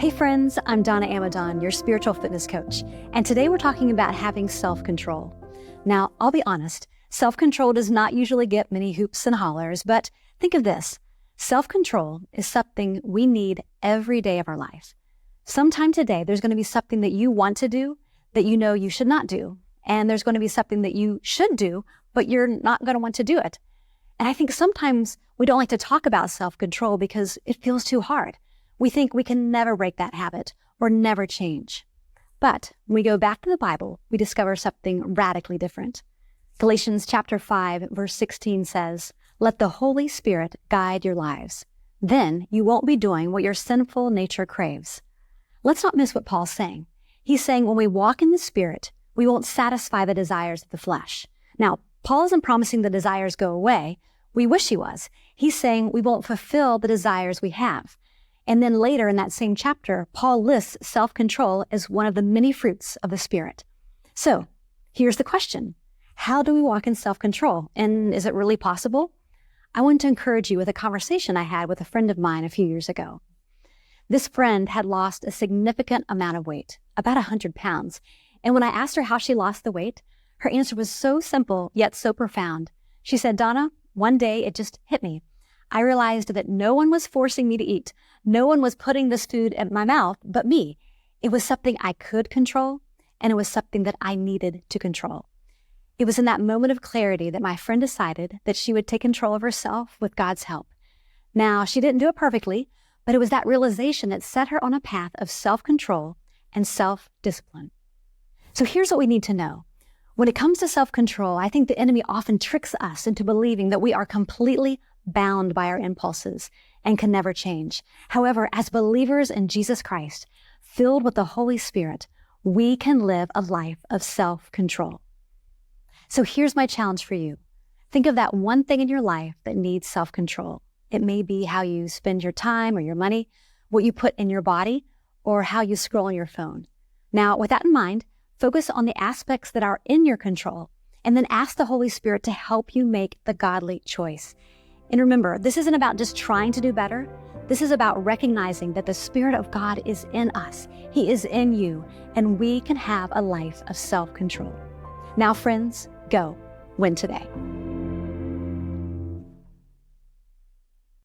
Hey friends, I'm Donna Amidon, your spiritual fitness coach, and today we're talking about having self-control. Now, I'll be honest, self-control does not usually get many hoops and hollers, but think of this. Self-control is something we need every day of our life. Sometime today, there's going to be something that you want to do that you know you should not do, and there's going to be something that you should do, but you're not going to want to do it. And I think sometimes we don't like to talk about self-control because it feels too hard. We think we can never break that habit or never change. But when we go back to the Bible, we discover something radically different. Galatians chapter 5, verse 16 says, "Let the Holy Spirit guide your lives. Then you won't be doing what your sinful nature craves." Let's not miss what Paul's saying. He's saying when we walk in the Spirit, we won't satisfy the desires of the flesh. Now, Paul isn't promising the desires go away. We wish he was. He's saying we won't fulfill the desires we have. And then later in that same chapter, Paul lists self-control as one of the many fruits of the Spirit. So here's the question. How do we walk in self-control? And is it really possible? I want to encourage you with a conversation I had with a friend of mine a few years ago. This friend had lost a significant amount of weight, about 100 pounds. And when I asked her how she lost the weight, her answer was so simple, yet so profound. She said, "Donna, one day it just hit me. I realized that no one was forcing me to eat. No one was putting this food in my mouth but me. It was something I could control, and it was something that I needed to control." It was in that moment of clarity that my friend decided that she would take control of herself with God's help. Now, she didn't do it perfectly, but it was that realization that set her on a path of self-control and self-discipline. So here's what we need to know. When it comes to self-control, I think the enemy often tricks us into believing that we are completely bound by our impulses and can never change. However, as believers in Jesus Christ, filled with the Holy Spirit, we can live a life of self-control. So here's my challenge for you. Think of that one thing in your life that needs self-control. It may be how you spend your time or your money, what you put in your body, or how you scroll on your phone. Now, with that in mind, focus on the aspects that are in your control, and then ask the Holy Spirit to help you make the godly choice. And remember, this isn't about just trying to do better. This is about recognizing that the Spirit of God is in us. He is in you, and we can have a life of self-control. Now, friends, go win today.